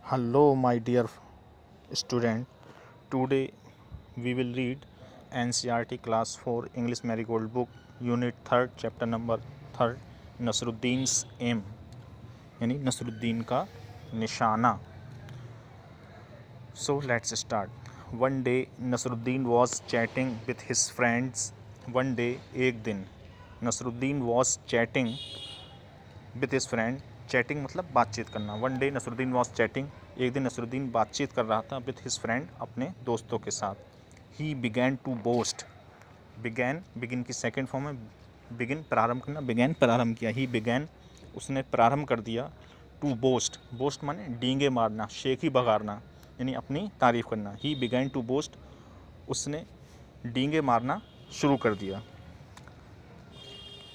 Hello, my dear student. Today we will read NCERT Class 4 English Marigold Book, Unit 3rd, Chapter number 3rd, Nasruddin's aim, यानी नसरुद्दीन का निशाना. So let's start. One day Nasruddin was chatting with his friends. One day, एक दिन, Nasruddin was chatting with his friend. Chatting मतलब बातचीत करना. One day Nasruddin was chatting, एक दिन नसरुद्दीन बातचीत कर रहा था विथ हिज फ्रेंड, अपने दोस्तों के साथ. He began to boast. Begin की सेकेंड फॉर्म है. बिगिन प्रारंभ करना, बिगैन प्रारंभ किया. ही बिगैन उसने प्रारंभ कर दिया. टू बोस्ट, बोस्ट माने डींगे मारना, शेखी बघारना, यानी अपनी तारीफ करना. ही बिगैन टू बोस्ट, उसने डींगे मारना शुरू कर दिया.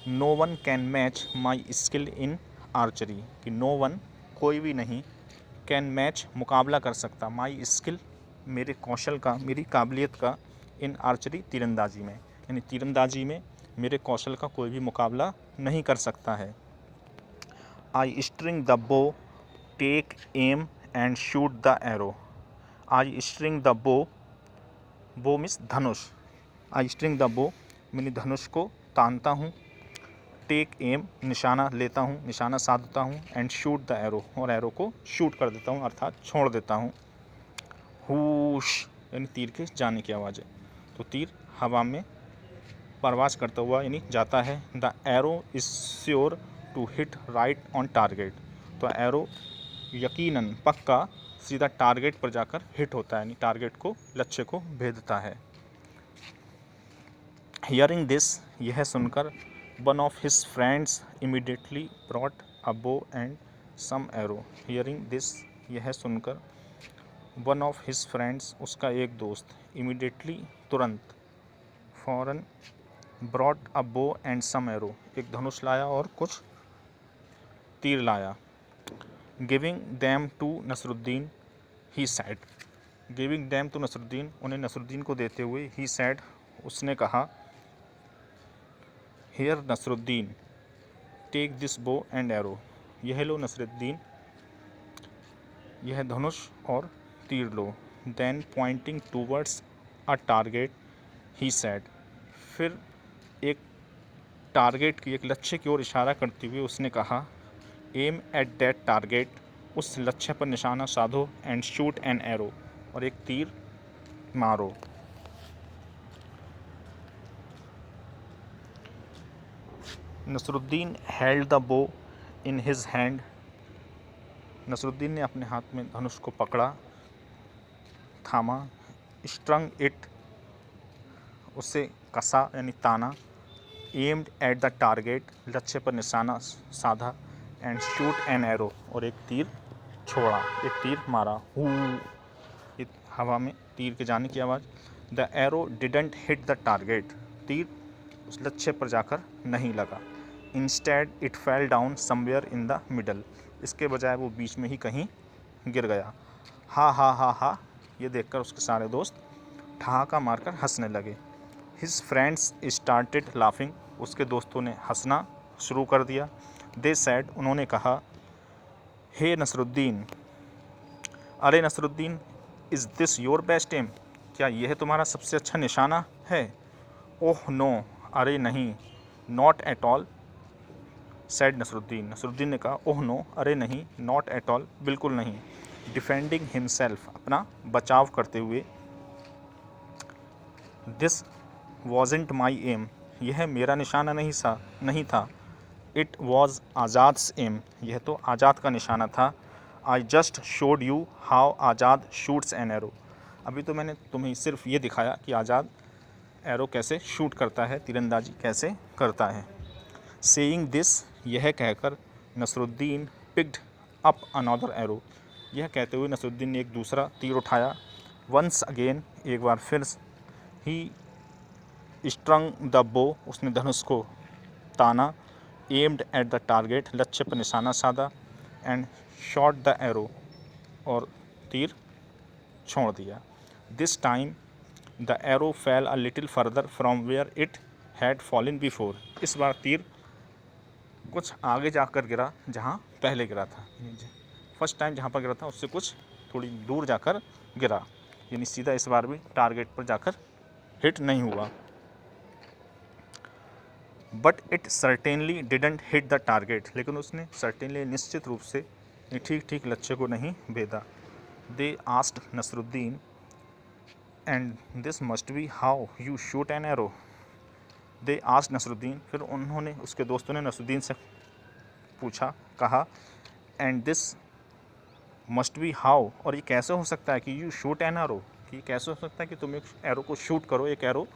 No one can match my skill in archery, कि नो वन कोई भी नहीं, कैन मैच मुकाबला कर सकता, माई स्किल मेरे कौशल का, मेरी काबिलियत का, इन आर्चरी तीरंदाजी में, यानी तीरंदाजी में मेरे कौशल का कोई भी मुकाबला नहीं कर सकता है. I string the bow, take aim and shoot the arrow. I string the bow means धनुष. आई स्ट्रिंग द बो मैंने धनुष को तानता हूँ. टेक एम निशाना लेता हूँ, निशाना साधता हूँ. एंड शूट द एरो, और एरो को शूट कर देता हूँ, अर्थात छोड़ देता हूँ. हुश यानी तीर के जाने की आवाज़ है, तो तीर हवा में परवास करता हुआ यानी जाता है. The arrow is sure to hit right on target, तो एरो यकीनन पक्का सीधा टारगेट पर जाकर हिट होता है, यानी टारगेट को, लक्ष्य को भेदता है. हियरिंग दिस, यह सुनकर, one of his friends immediately brought a bow and some arrow. Hearing this, यह सुनकर, वन ऑफ हिज फ्रेंड्स उसका एक दोस्त, इमीडिएटली तुरंत, फौरन, brought a bow and some arrow एक धनुष लाया और कुछ तीर लाया. Giving them to Nasruddin, he said. Giving them to Nasruddin, उन्हें नसरुद्दीन को देते हुए, ही सैड उसने कहा. Here Nasruddin, take this bow and arrow. यह लो नसरुद्दीन, यह धनुष और तीर लो. Then pointing towards a target, he said. फिर एक टारगेट की, एक लक्ष्य की ओर इशारा करते हुए उसने कहा. एम एट दैट टारगेट, उस लक्ष्य पर निशाना साधो. एंड शूट एन एरो, और एक तीर मारो. नसरुद्दीन हेल्ड द बो इन हिज हैंड. नसरुद्दीन ने अपने हाथ में धनुष को पकड़ा, थामा. स्ट्रंग इट, उसे कसा यानी ताना. एम्ड एट द टारगेट, लक्ष्य पर निशाना साधा. एंड शूट एन एरो, और एक तीर छोड़ा, एक तीर मारा. हू, हवा में तीर के जाने की आवाज़. The arrow didn't hit the target, तीर उस लक्ष्य पर जाकर नहीं लगा. Instead it fell down somewhere in the middle, इसके बजाय वो बीच में ही कहीं गिर गया. हा हा हा हा, ये देखकर उसके सारे दोस्त ठहाका मारकर हंसने लगे. हिज फ्रेंड्स स्टार्टेड लाफिंग, उसके दोस्तों ने हंसना शुरू कर दिया. दे सैड, उन्होंने कहा. हे नसरुद्दीन, अरे Nasruddin, is this your best aim, क्या यह तुम्हारा सबसे अच्छा निशाना है? ओह नो, अरे नहीं. Not at all, said Nasruddin, Nasruddin ने कहा. ओह नो, अरे नहीं. नॉट एट ऑल, बिल्कुल नहीं. डिफेंडिंग हिमसेल्फ, अपना बचाव करते हुए. दिस वॉजेंट माई एम, यह मेरा निशाना नहीं था. इट वॉज आज़ाद्स एम, यह तो आज़ाद का निशाना था. I just showed you how Azad shoots an arrow, अभी तो मैंने तुम्हें सिर्फ ये दिखाया कि आज़ाद एरो कैसे शूट करता है, तीरंदाजी कैसे करता है. सेइंग दिस, यह कहकर, Nasruddin picked up another arrow, यह कहते हुए नसरुद्दीन ने एक दूसरा तीर उठाया. वंस अगेन, एक बार फिर. ही स्ट्रंग द बो, उसने धनुष को ताना. एम्ड एट द टारगेट, लक्ष्य पर निशाना साधा. एंड शॉट द एरो, और तीर छोड़ दिया. This time the arrow fell a little further from where it had fallen before, इस बार तीर कुछ आगे जाकर गिरा जहाँ पहले गिरा था. फर्स्ट टाइम जहाँ पर गिरा था उससे कुछ थोड़ी दूर जाकर गिरा, यानी सीधा इस बार भी टारगेट पर जाकर हिट नहीं हुआ। But it certainly didn't hit the target, लेकिन उसने सर्टेनली निश्चित रूप से ठीक ठीक लक्ष्य को नहीं भेदा। They asked Nasruddin and this must be how you shoot an arrow. They asked Nasruddin, फिर उन्होंने, उसके दोस्तों ने नसरुद्दीन से पूछा, कहा, and this must be how, और ये कैसे हो सकता है कि यू शूट एन एरो, कि कैसे हो सकता है कि तुम एक एरो को शूट करो, एक एरो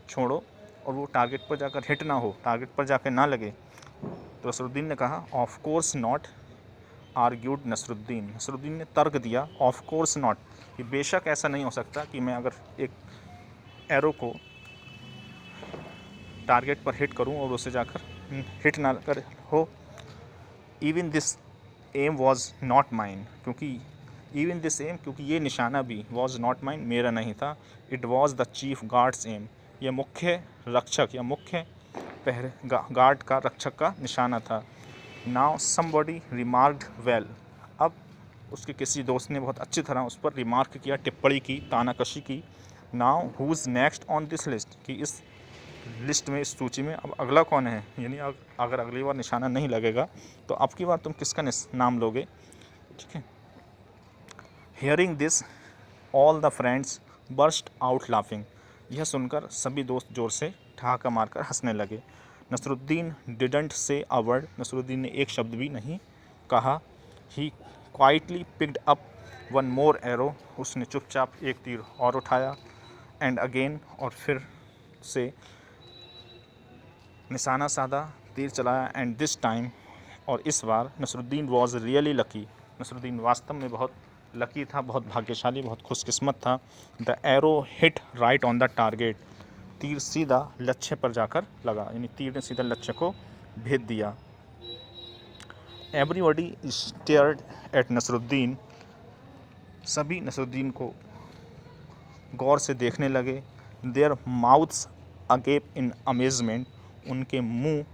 छोड़ो और वो टारगेट पर जाकर हिट ना हो, टारगेट पर जाकर ना लगे। तो नसरुद्दीन ने कहा, of course not, argued Nasruddin. Nasruddin ने तर्क दिया, ऑफ कोर्स नॉट, कि बेशक ऐसा नहीं हो सकता कि मैं अगर एक एरो को टारगेट पर हिट करूं और उसे जाकर हिट ना कर हो। Even this aim was not mine, क्योंकि इवन दिस एम, क्योंकि ये निशाना भी वॉज नॉट माइन, मेरा नहीं था। It was the chief guard's aim, यह मुख्य रक्षक या मुख्य पहरे गार्ड का, रक्षक का निशाना था। नाउ समबॉडी रिमार्क्ड वेल, अब उसके किसी दोस्त ने बहुत अच्छी तरह उस पर रिमार्क किया, टिप्पणी की, तानाकशी की। Now who's next on this list, कि इस लिस्ट में, इस सूची में अब अगला कौन है, यानी अगर अगली बार निशाना नहीं लगेगा तो अब की बार तुम किसका नाम लोगे, ठीक है। Hearing this all the friends burst out laughing, यह सुनकर सभी दोस्त ज़ोर से ठहाका मारकर हंसने लगे। Nasruddin didn't say a word, Nasruddin ने एक शब्द भी नहीं कहा। He quietly picked up one more arrow, उसने चुपचाप एक तीर और उठाया। एंड अगेन, और फिर से निशाना साधा, तीर चलाया। एंड दिस टाइम, और इस बार Nasruddin was really lucky, Nasruddin वास्तव में बहुत लकी था, बहुत भाग्यशाली, बहुत खुशकिस्मत था। The arrow hit right on the target, तीर सीधा लक्ष्य पर जाकर लगा, यानी तीर ने सीधा लक्ष्य को भेद दिया। एवरीबॉडी स्टेयर्ड एट नसरुद्दीन, सभी नसरुद्दीन को गौर से देखने लगे। देयर माउथ्स अगेप इन अमेजमेंट, उनके मुंह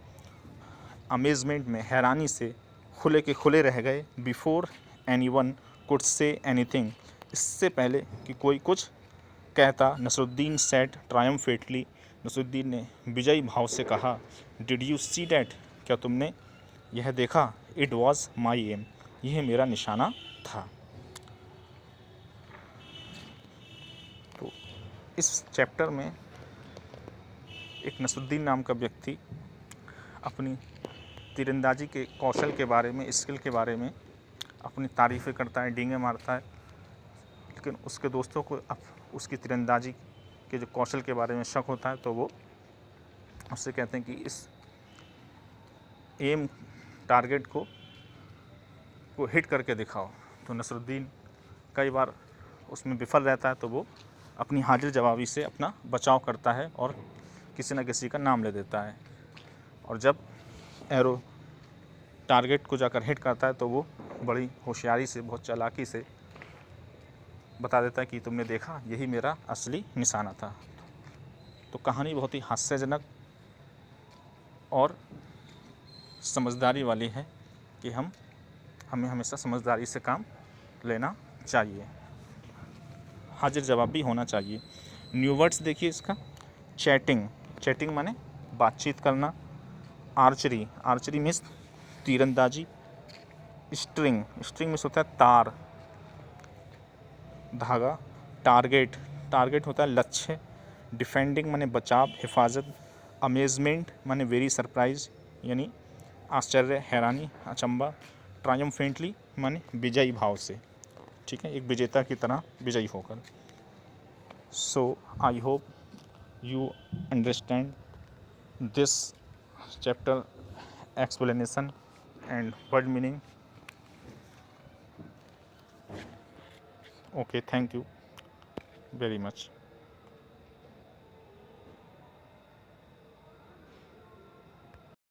अमेजमेंट में, हैरानी से खुले के खुले रह गए। Before anyone could say anything, इससे पहले कि कोई कुछ कहता। नसरुद्दीन सेड ट्रायम्फेटली, नसरुद्दीन ने विजयी भाव से कहा, डिड यू सी डैट, क्या तुमने यह देखा। इट वॉज माई एम, यह मेरा निशाना था। तो इस चैप्टर में एक नसरुद्दीन नाम का व्यक्ति अपनी तीरंदाजी के कौशल के बारे में, स्किल के बारे में अपनी तारीफ़ें करता है, डींगे मारता है, लेकिन उसके दोस्तों को अब उसकी तीरंदाजी के जो कौशल के बारे में शक होता है, तो वो उससे कहते हैं कि इस एम टारगेट को हिट करके दिखाओ। तो नसरुद्दीन कई बार उसमें विफल रहता है, तो वो अपनी हाजिर जवाबी से अपना बचाव करता है और किसी न किसी का नाम ले देता है। और जब एरो टारगेट को जाकर हिट करता है तो वो बड़ी होशियारी से, बहुत चालाकी से बता देता है कि तुमने देखा, यही मेरा असली निशाना था। तो कहानी बहुत ही हास्यजनक और समझदारी वाली है कि हमें हमेशा समझदारी से काम लेना चाहिए, हाजिर जवाब भी होना चाहिए। न्यू वर्ड्स देखिए इसका, चैटिंग, चैटिंग माने बातचीत करना। आर्चरी, आर्चरी मीन्स तीरंदाजी। स्ट्रिंग, स्ट्रिंग मीन्स होता है तार, धागा। टारगेट, टारगेट होता है लक्ष्य। डिफेंडिंग माने बचाव, हिफाजत। अमेजमेंट माने वेरी सरप्राइज, यानी आश्चर्य, हैरानी, अचंबा। ट्रायम्फेंटली माने विजयी भाव से, ठीक है, एक विजेता की तरह विजयी होकर। So I hope you understand this chapter explanation and word meaning. Okay, thank you very much.